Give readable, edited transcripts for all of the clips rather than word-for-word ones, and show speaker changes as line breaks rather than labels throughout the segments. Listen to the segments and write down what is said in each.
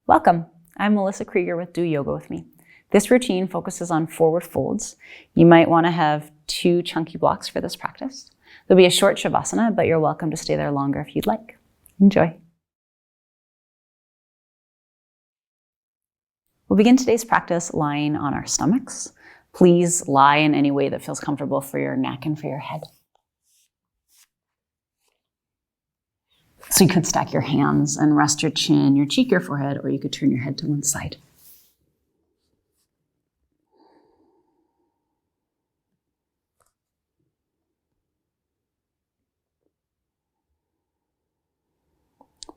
Welcome. I'm Melissa Krieger with Do Yoga With Me. This routine focuses on forward folds. You might want to have 2 chunky blocks for this practice. There'll be a short Savasana, but you're welcome to stay there longer if you'd like. Enjoy. We'll begin today's practice lying on our stomachs. Please lie in any way that feels comfortable for your neck and for your head. So you could stack your hands and rest your chin, your cheek, your forehead, or you could turn your head to one side.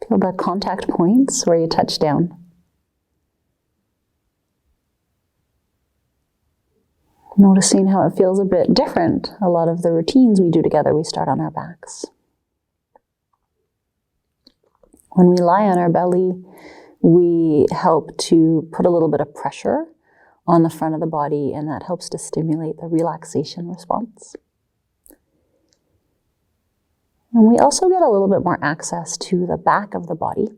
Feel the contact points where you touch down. Noticing how it feels a bit different. A lot of the routines we do together, we start on our backs. When we lie on our belly, we help to put a little bit of pressure on the front of the body, and that helps to stimulate the relaxation response. And we also get a little bit more access to the back of the body.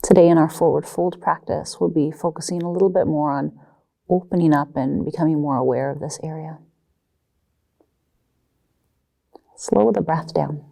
Today in our forward fold practice, we'll be focusing a little bit more on opening up and becoming more aware of this area. Slow the breath down.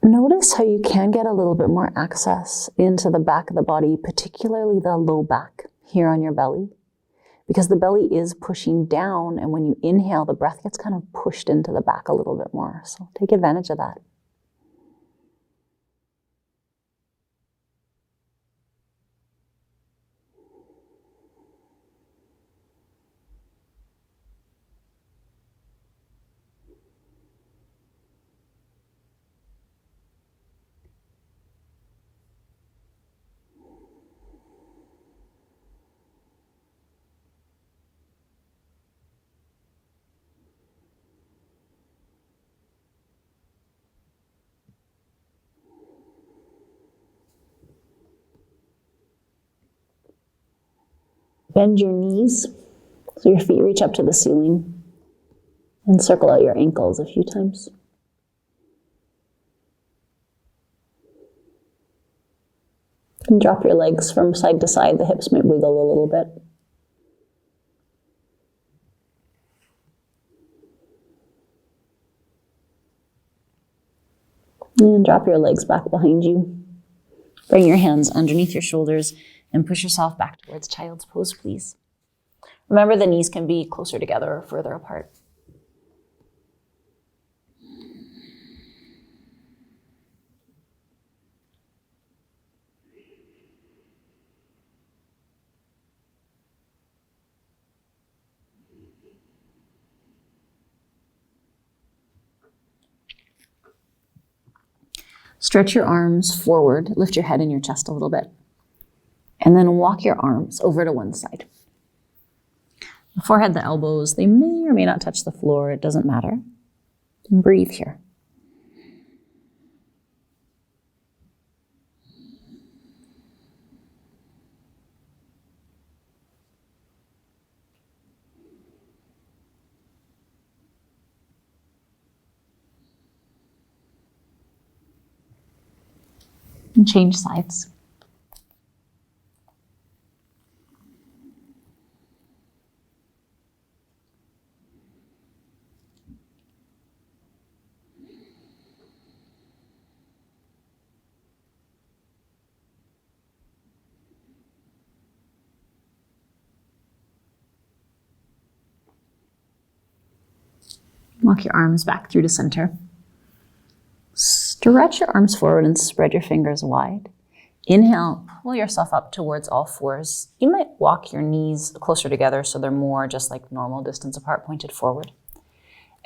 Notice how you can get a little bit more access into the back of the body, particularly the low back here on your belly, because the belly is pushing down, and when you inhale, the breath gets kind of pushed into the back a little bit more. So take advantage of that. Bend your knees so your feet reach up to the ceiling, and circle out your ankles a few times. And drop your legs from side to side. The hips might wiggle a little bit. And drop your legs back behind you. Bring your hands underneath your shoulders and push yourself back towards child's pose, please. Remember, the knees can be closer together or further apart. Stretch your arms forward, lift your head and your chest a little bit, and then walk your arms over to one side. The forehead, the elbows, they may or may not touch the floor. It doesn't matter. And breathe here. And change sides. Walk your arms back through to center. Stretch your arms forward and spread your fingers wide. Inhale, pull yourself up towards all fours. You might walk your knees closer together so they're more just like normal distance apart, pointed forward.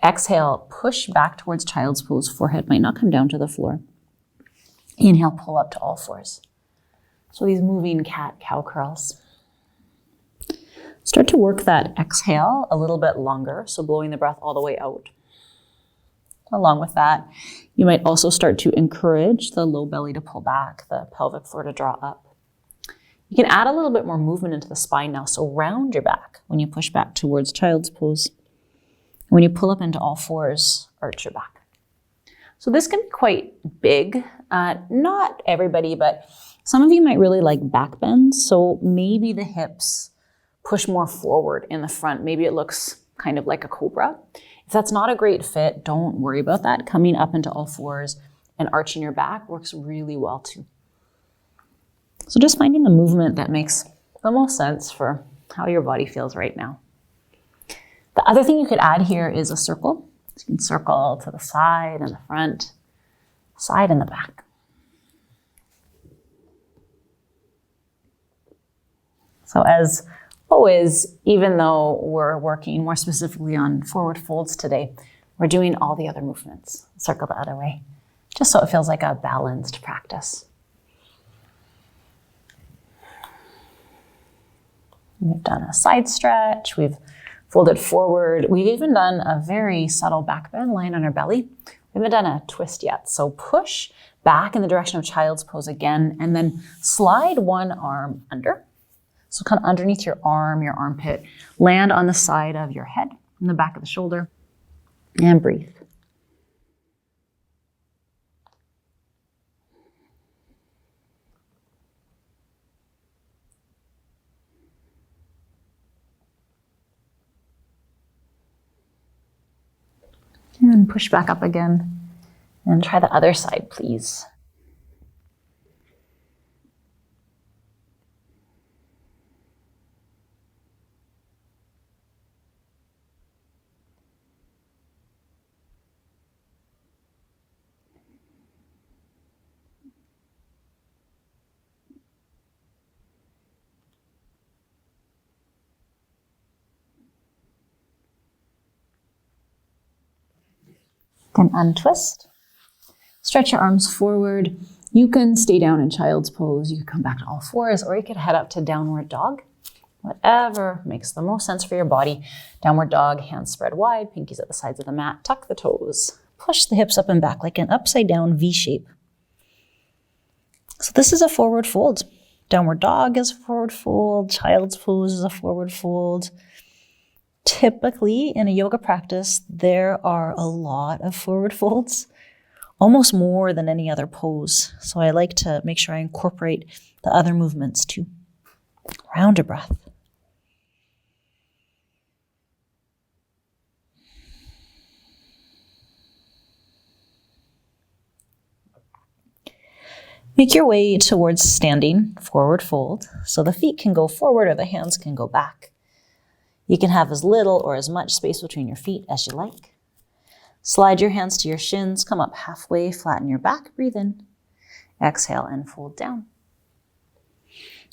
Exhale, push back towards child's pose. Forehead might not come down to the floor. Inhale, pull up to all fours. So these moving cat-cow curls. Start to work that exhale a little bit longer, so blowing the breath all the way out. Along with that, you might also start to encourage the low belly to pull back, the pelvic floor to draw up. You can add a little bit more movement into the spine now, so round your back when you push back towards child's pose. When you pull up into all fours, arch your back. So this can be quite big. Not everybody, but some of you might really like back bends, so maybe the hips push more forward in the front. Maybe it looks kind of like a cobra. If that's not a great fit, don't worry about that. Coming up into all fours and arching your back works really well too. So just finding the movement that makes the most sense for how your body feels right now. The other thing you could add here is a circle. So you can circle to the side and the front, side and the back. So as always, even though we're working more specifically on forward folds today, we're doing all the other movements. Circle the other way, just so it feels like a balanced practice. We've done a side stretch, we've folded forward. We've even done a very subtle back bend, lying on our belly. We haven't done a twist yet. So push back in the direction of child's pose again, and then slide one arm under. So kind of underneath your arm, your armpit, land on the side of your head, in the back of the shoulder, and breathe. And push back up again. And try the other side, please. Then untwist. Stretch your arms forward. You can stay down in child's pose. You can come back to all fours, or you could head up to downward dog. Whatever makes the most sense for your body. Downward dog, hands spread wide, pinkies at the sides of the mat. Tuck the toes. Push the hips up and back like an upside down V shape. So this is a forward fold. Downward dog is a forward fold. Child's pose is a forward fold. Typically, in a yoga practice, there are a lot of forward folds, almost more than any other pose. So I like to make sure I incorporate the other movements too. Round a breath. Make your way towards standing forward fold, so the feet can go forward or the hands can go back. You can have as little or as much space between your feet as you like. Slide your hands to your shins, come up halfway, flatten your back, breathe in. Exhale and fold down.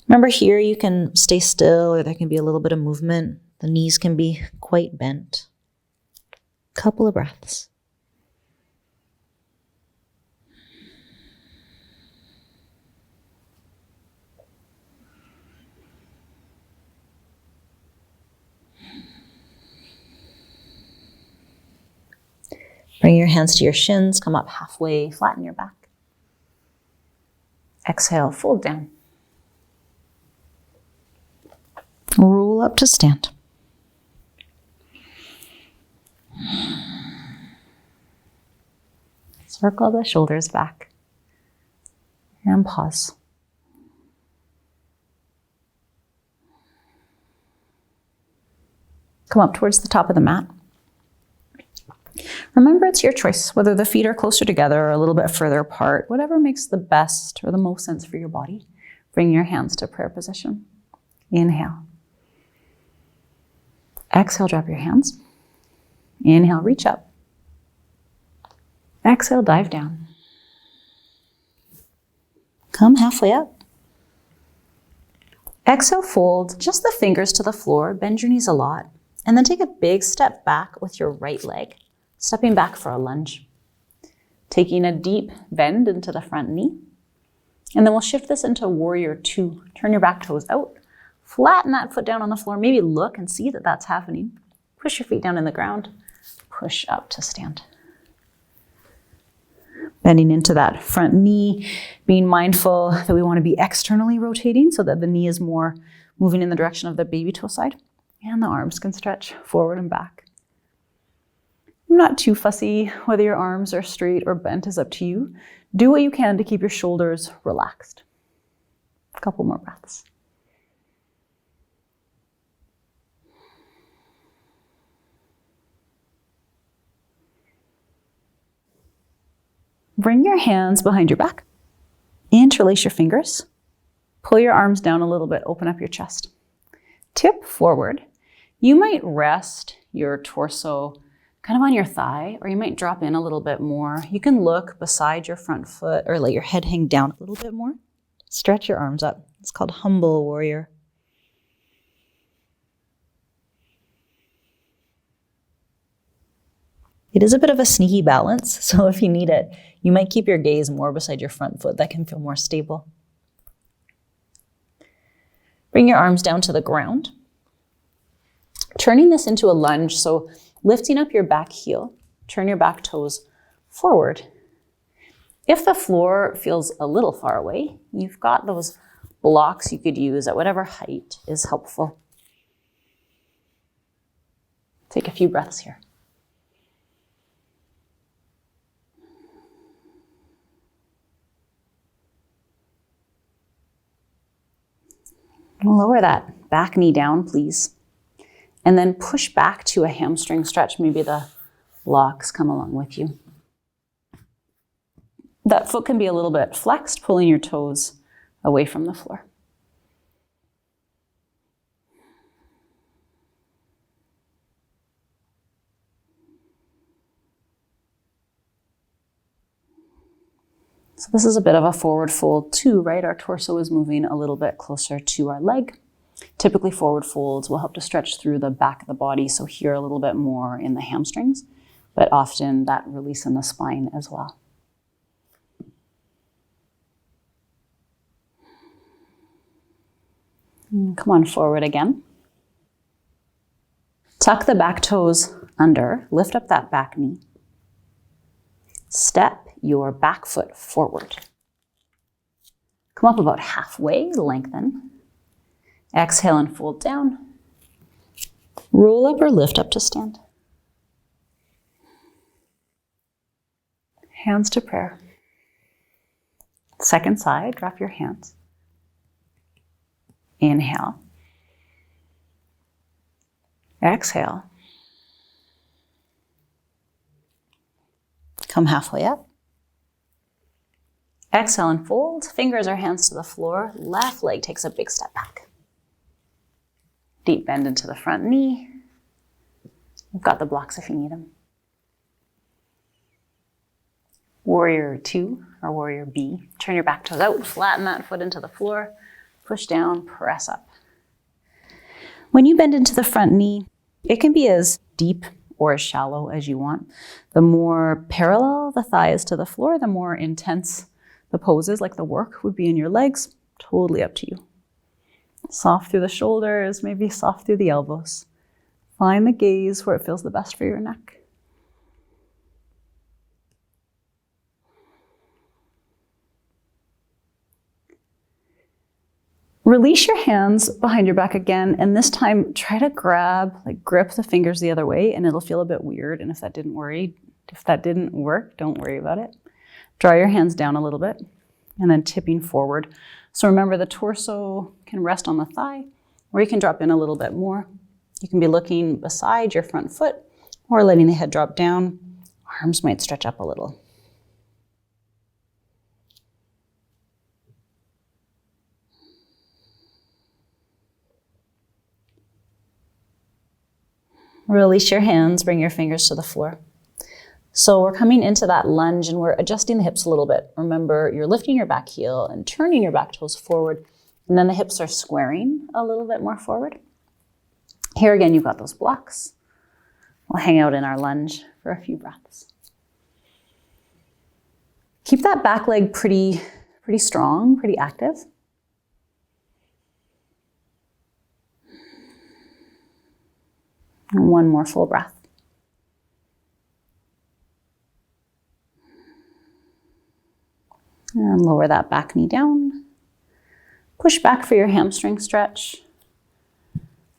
Remember here you can stay still or there can be a little bit of movement. The knees can be quite bent. Couple of breaths. Bring your hands to your shins, come up halfway, flatten your back. Exhale, fold down. Roll up to stand. Circle the shoulders back. And pause. Come up towards the top of the mat. Remember, it's your choice, whether the feet are closer together or a little bit further apart, whatever makes the best or the most sense for your body. Bring your hands to prayer position. Inhale. Exhale, drop your hands. Inhale, reach up. Exhale, dive down. Come halfway up. Exhale, fold just the fingers to the floor, bend your knees a lot, and then take a big step back with your right leg. Stepping back for a lunge. Taking a deep bend into the front knee. And then we'll shift this into warrior two. Turn your back toes out. Flatten that foot down on the floor. Maybe look and see that that's happening. Push your feet down in the ground. Push up to stand. Bending into that front knee, being mindful that we want to be externally rotating so that the knee is more moving in the direction of the baby toe side, and the arms can stretch forward and back. I'm not too fussy whether your arms are straight or bent, is up to you. Do what you can to keep your shoulders relaxed. A couple more breaths. Bring your hands behind your back. Interlace your fingers. Pull your arms down a little bit, open up your chest. Tip forward. You might rest your torso kind of on your thigh, or you might drop in a little bit more. You can look beside your front foot or let your head hang down a little bit more. Stretch your arms up. It's called humble warrior. It is a bit of a sneaky balance, so if you need it, you might keep your gaze more beside your front foot. That can feel more stable. Bring your arms down to the ground. Turning this into a lunge, so lifting up your back heel, turn your back toes forward. If the floor feels a little far away, you've got those blocks you could use at whatever height is helpful. Take a few breaths here. Lower that back knee down, please. And then push back to a hamstring stretch. Maybe the blocks come along with you. That foot can be a little bit flexed, pulling your toes away from the floor. So this is a bit of a forward fold too, right? Our torso is moving a little bit closer to our leg. Typically forward folds will help to stretch through the back of the body, so here a little bit more in the hamstrings, but often that release in the spine as well. Come on forward again. Tuck the back toes under, lift up that back knee. Step your back foot forward. Come up about halfway, lengthen. Exhale and fold down. Roll up or lift up to stand. Hands to prayer. Second side, drop your hands. Inhale. Exhale. Come halfway up. Exhale and fold. Fingers or hands to the floor. Left leg takes a big step back. Deep bend into the front knee. You've got the blocks if you need them. Warrior 2 or warrior B. Turn your back toes out, flatten that foot into the floor, push down, press up. When you bend into the front knee, it can be as deep or as shallow as you want. The more parallel the thigh is to the floor, the more intense the poses, like the work, would be in your legs. Totally up to you. Soft through the shoulders, maybe soft through the elbows. Find the gaze where it feels the best for your neck. Release your hands behind your back again, and this time try to grip the fingers the other way, and it'll feel a bit weird. And if that didn't work, don't worry about it. Draw your hands down a little bit, and then tipping forward. So remember, the torso can rest on the thigh, or you can drop in a little bit more. You can be looking beside your front foot, or letting the head drop down. Arms might stretch up a little. Release your hands, bring your fingers to the floor. So we're coming into that lunge and we're adjusting the hips a little bit. Remember, you're lifting your back heel and turning your back toes forward, and then the hips are squaring a little bit more forward. Here again, you've got those blocks. We'll hang out in our lunge for a few breaths. Keep that back leg pretty strong, pretty active. And one more full breath. lower that back knee down. Push back for your hamstring stretch.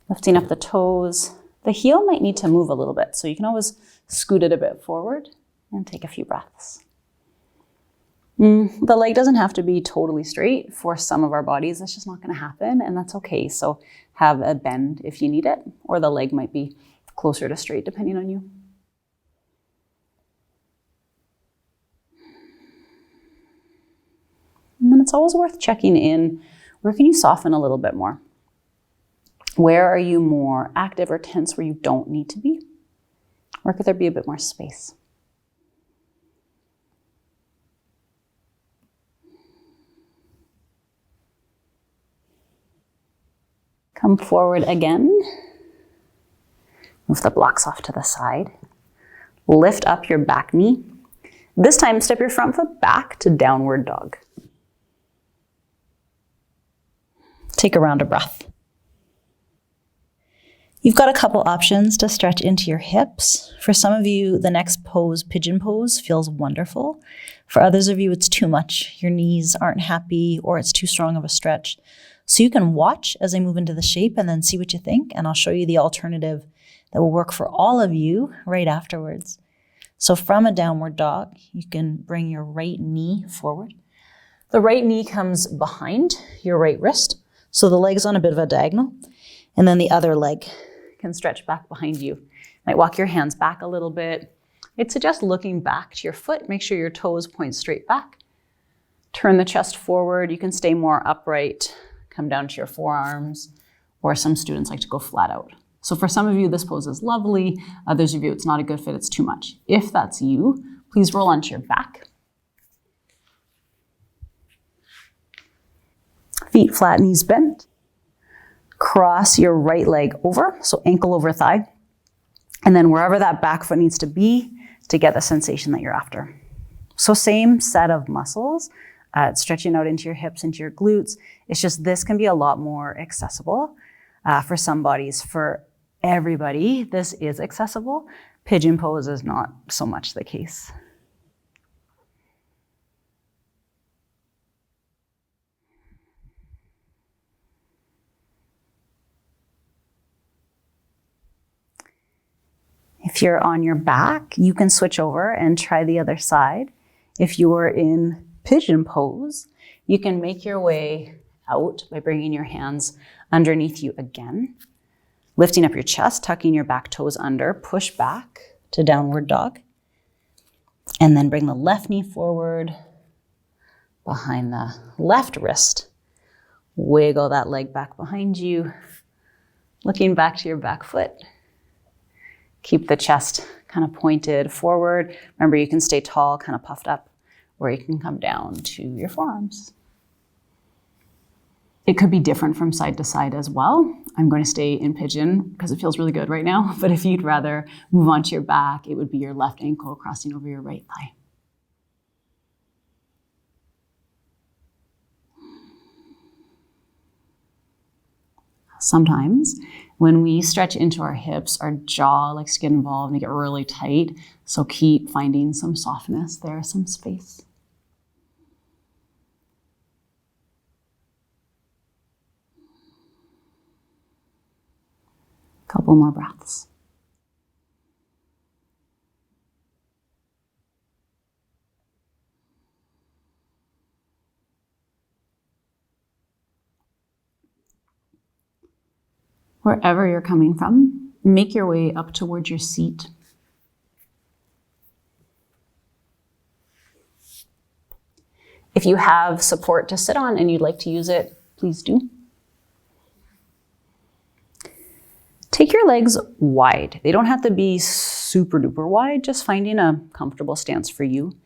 Lifting up the toes. The heel might need to move a little bit, so you can always scoot it a bit forward and take a few breaths. The leg doesn't have to be totally straight. For some of our bodies, it's just not going to happen, and that's okay. So have a bend if you need it, or the leg might be closer to straight depending on you. And then it's always worth checking in. Where can you soften a little bit more? Where are you more active or tense where you don't need to be? Where could there be a bit more space? Come forward again. Move the blocks off to the side. Lift up your back knee. This time, step your front foot back to downward dog. Take a round of breath. You've got a couple options to stretch into your hips. For some of you, the next pose, pigeon pose, feels wonderful. For others of you, it's too much. Your knees aren't happy or it's too strong of a stretch. So you can watch as I move into the shape and then see what you think, and I'll show you the alternative that will work for all of you right afterwards. So from a downward dog, you can bring your right knee forward. The right knee comes behind your right wrist, so the leg's on a bit of a diagonal, and then the other leg can stretch back behind you. Might walk your hands back a little bit. I'd suggest looking back to your foot. Make sure your toes point straight back. Turn the chest forward. You can stay more upright. Come down to your forearms, or some students like to go flat out. So for some of you, this pose is lovely. Others of you, it's not a good fit, it's too much. If that's you, please roll onto your back. Feet flat, knees bent. Cross your right leg over, so ankle over thigh. And then wherever that back foot needs to be to get the sensation that you're after. So same set of muscles, stretching out into your hips, into your glutes. It's just this can be a lot more accessible for some bodies. For everybody, this is accessible. Pigeon pose is not so much the case. If you're on your back, you can switch over and try the other side. If you're in pigeon pose, you can make your way out by bringing your hands underneath you again, lifting up your chest, tucking your back toes under, push back to downward dog, and then bring the left knee forward behind the left wrist. Wiggle that leg back behind you, looking back to your back foot. Keep the chest kind of pointed forward. Remember, you can stay tall, kind of puffed up, or you can come down to your forearms. It could be different from side to side as well. I'm going to stay in pigeon because it feels really good right now, but if you'd rather move onto your back, it would be your left ankle crossing over your right thigh. Sometimes when we stretch into our hips, our jaw likes to get involved and get really tight. So keep finding some softness there, some space. Couple more breaths. Wherever you're coming from, make your way up towards your seat. If you have support to sit on and you'd like to use it, please do. Take your legs wide. They don't have to be super duper wide, just finding a comfortable stance for you.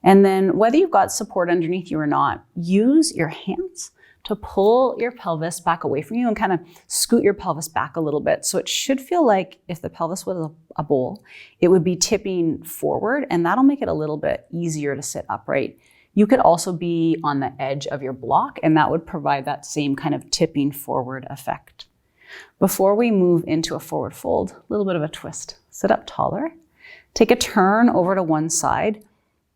And then whether you've got support underneath you or not, use your hands to pull your pelvis back away from you and kind of scoot your pelvis back a little bit. So it should feel like if the pelvis was a bowl, it would be tipping forward, and that'll make it a little bit easier to sit upright. You could also be on the edge of your block, and that would provide that same kind of tipping forward effect. Before we move into a forward fold, a little bit of a twist. Sit up taller. Take a turn over to one side.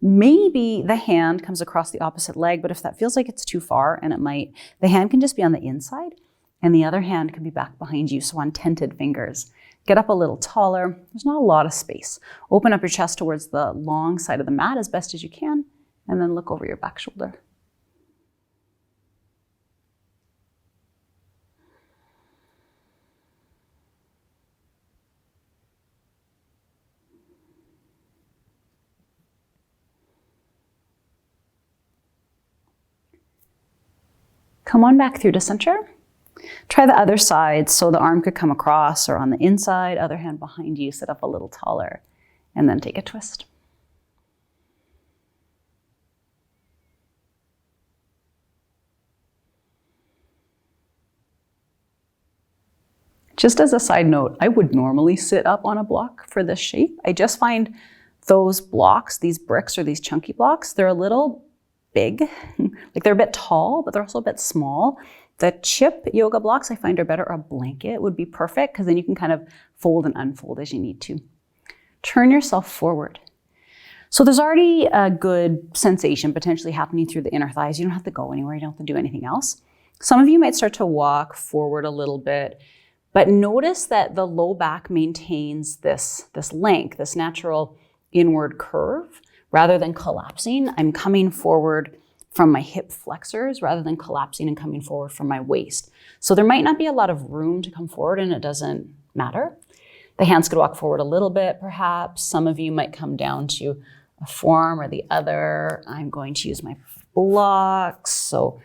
Maybe the hand comes across the opposite leg, but if that feels like it's too far, and it might, the hand can just be on the inside and the other hand can be back behind you, so on tented fingers. Get up a little taller. There's not a lot of space. Open up your chest towards the long side of the mat as best as you can, and then look over your back shoulder. Come on back through to center. Try the other side, so the arm could come across or on the inside, other hand behind you, sit up a little taller, and then take a twist. Just as a side note, I would normally sit up on a block for this shape. I just find those blocks, these bricks or these chunky blocks, they're a little big. Like they're a bit tall, but they're also a bit small. The chip yoga blocks I find are better. A blanket would be perfect because then you can kind of fold and unfold as you need to. Turn yourself forward. So there's already a good sensation potentially happening through the inner thighs. You don't have to go anywhere. You don't have to do anything else. Some of you might start to walk forward a little bit, but notice that the low back maintains this length, this natural inward curve. Rather than collapsing, I'm coming forward from my hip flexors rather than collapsing and coming forward from my waist. So there might not be a lot of room to come forward, and it doesn't matter. The hands could walk forward a little bit, perhaps. Some of you might come down to a forearm or the other. I'm going to use my blocks. So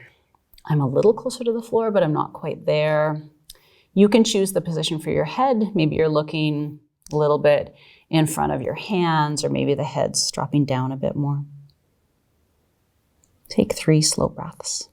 I'm a little closer to the floor, but I'm not quite there. You can choose the position for your head. Maybe you're looking a little bit in front of your hands, or maybe the head's dropping down a bit more. Take 3 slow breaths.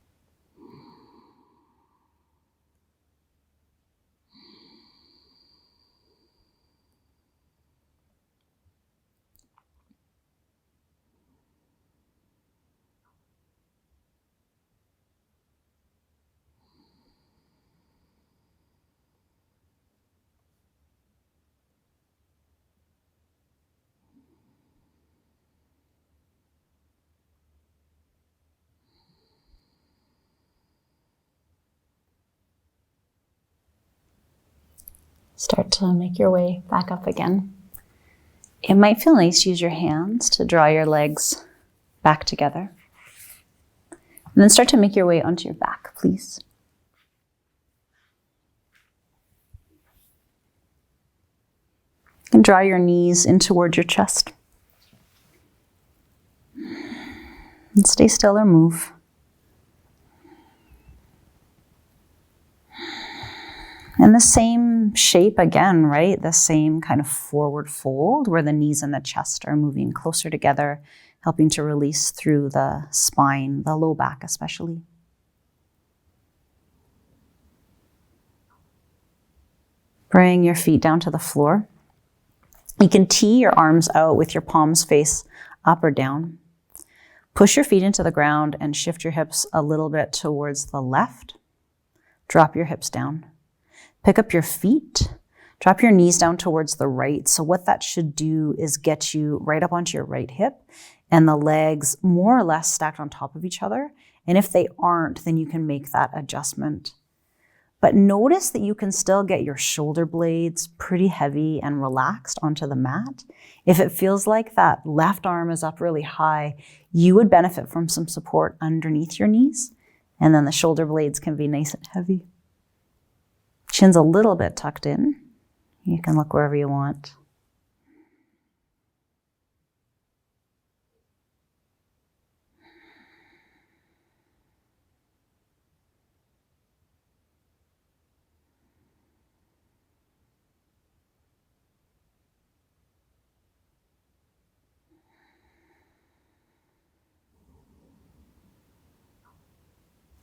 Start to make your way back up again. It might feel nice to use your hands to draw your legs back together. And then start to make your way onto your back, please. And draw your knees in towards your chest. And stay still or move. And the same shape again, right? The same kind of forward fold where the knees and the chest are moving closer together, helping to release through the spine, the low back especially. Bring your feet down to the floor. You can tee your arms out with your palms face up or down. Push your feet into the ground and shift your hips a little bit towards the left. Drop your hips down. Pick up your feet, drop your knees down towards the right. So what that should do is get you right up onto your right hip and the legs more or less stacked on top of each other. And if they aren't, then you can make that adjustment. But notice that you can still get your shoulder blades pretty heavy and relaxed onto the mat. If it feels like that left arm is up really high, you would benefit from some support underneath your knees. And then the shoulder blades can be nice and heavy. Chin's a little bit tucked in. You can look wherever you want.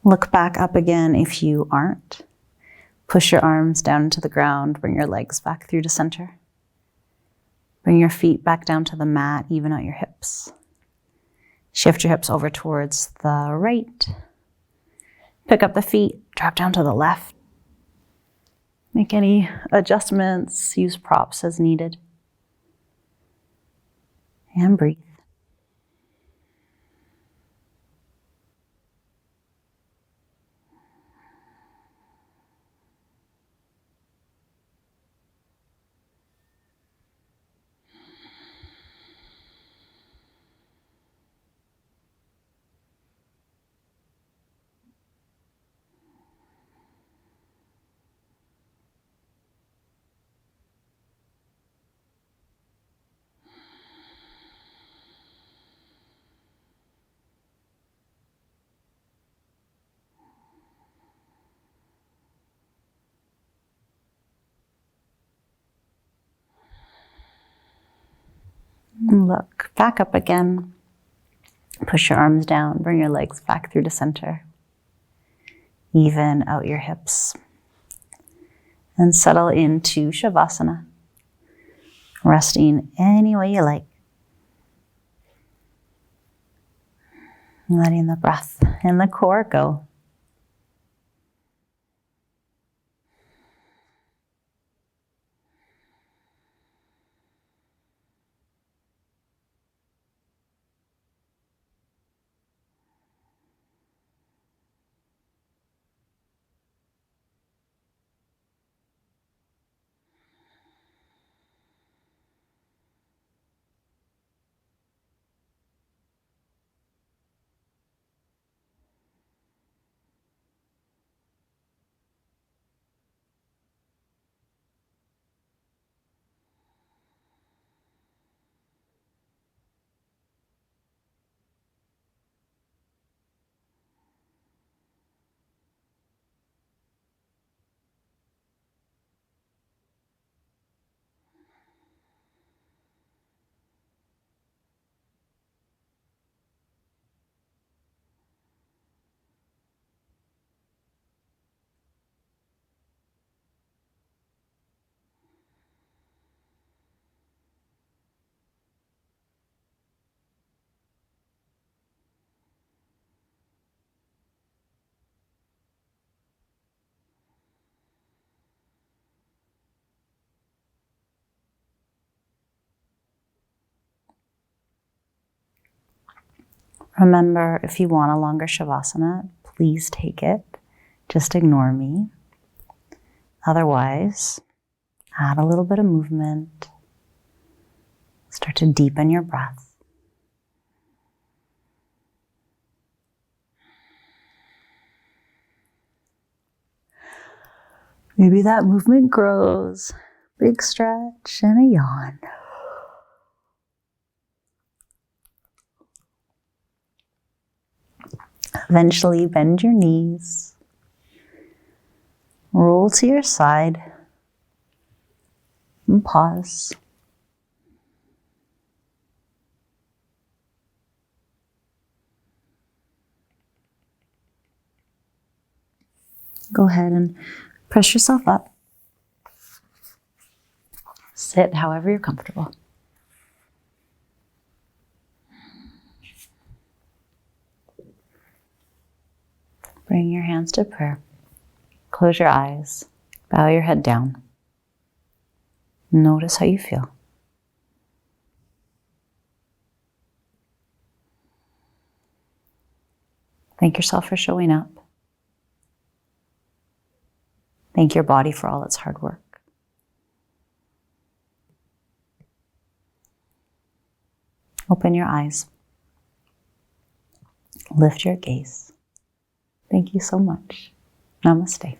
Look back up again if you aren't. Push your arms down into the ground, bring your legs back through to center. Bring your feet back down to the mat, even out your hips. Shift your hips over towards the right. Pick up the feet, drop down to the left. Make any adjustments, use props as needed. And breathe. Look back up again. Push your arms down. Bring your legs back through to center. Even out your hips. And settle into Savasana. Resting any way you like. Letting the breath and the core go. Remember, if you want a longer Savasana, please take it. Just ignore me. Otherwise, add a little bit of movement. Start to deepen your breath. Maybe that movement grows. Big stretch and a yawn. Eventually bend your knees. Roll to your side. And pause. Go ahead and press yourself up. Sit however you're comfortable. Bring your hands to prayer. Close your eyes. Bow your head down. Notice how you feel. Thank yourself for showing up. Thank your body for all its hard work. Open your eyes. Lift your gaze. Thank you so much. Namaste.